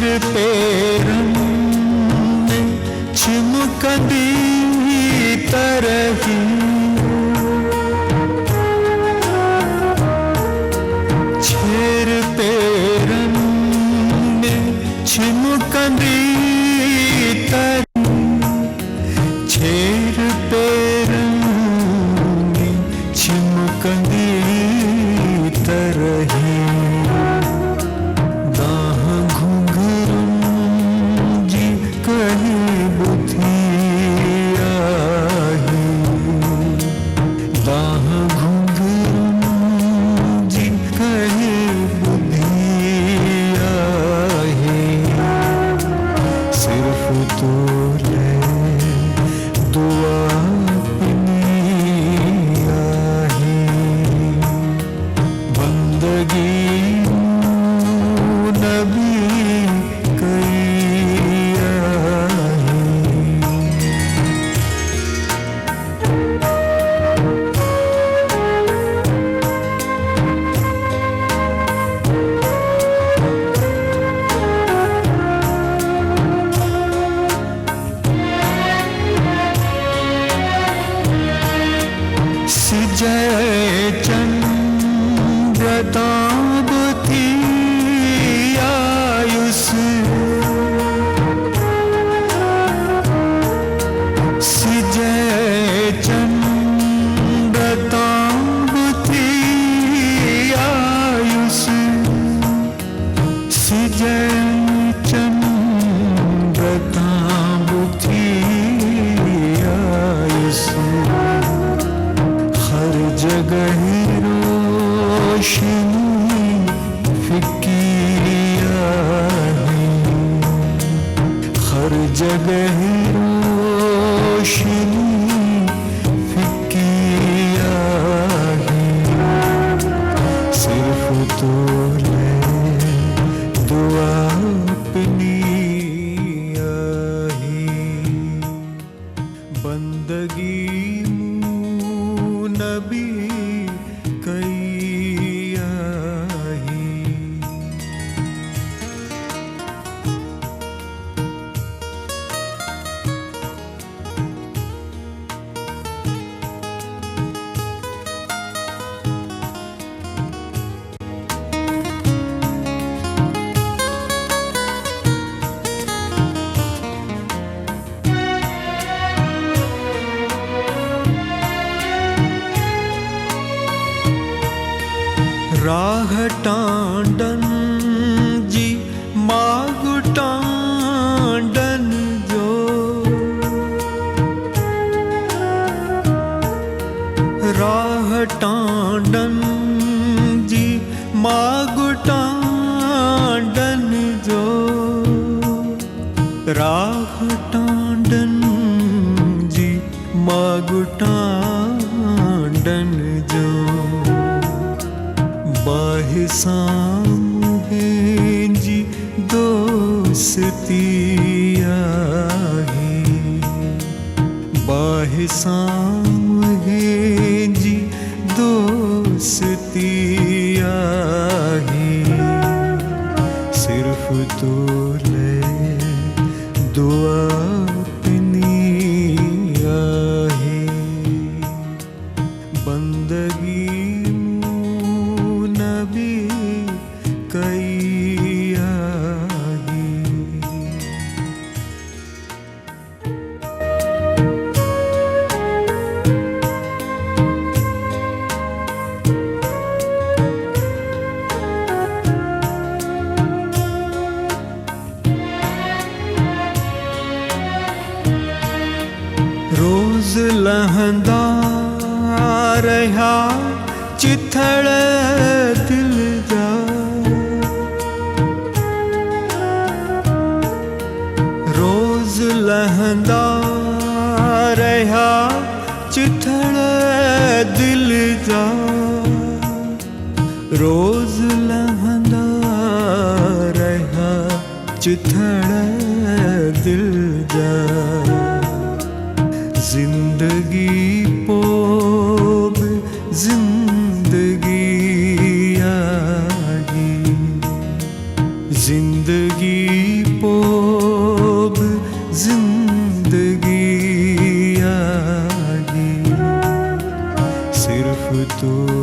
सिर पे रंग चिमकंदी तरही सिर पे रंग चिमकंदी तरही सिर पे रंग चिमकंदी तरही जय चंद्रताप थी आयुष जय चंद्रताप थी आयुष जय चंद्रताप थी आयुष हर जगह रोशनी फिकिया है हर जगह रोशनी फिकिया है सिर्फ तो ले दुआ अपनी बंदगी नबी कैया ही राह टांडन जी मागु टांडन जो राह टांडन जी मागु टांडन जो राह टांडन जी मागु टांडन जो बाहिसाम है जी दोस्ती आही बाहिसाम है जी दोस्ती आही सिर्फ तो ले दुआ अपनी आही बंदगी नबी कैया ही रोज लहंदा रहा चिथड़ दिल जा रोज लहंदा रहा चिथड़ दिल जा रोज लहंदा रहा चिथड़ दिल जा जिंदगी पोब जिंदगी आगी जिंदगी पोब जिंदगी आगी सिर्फ तू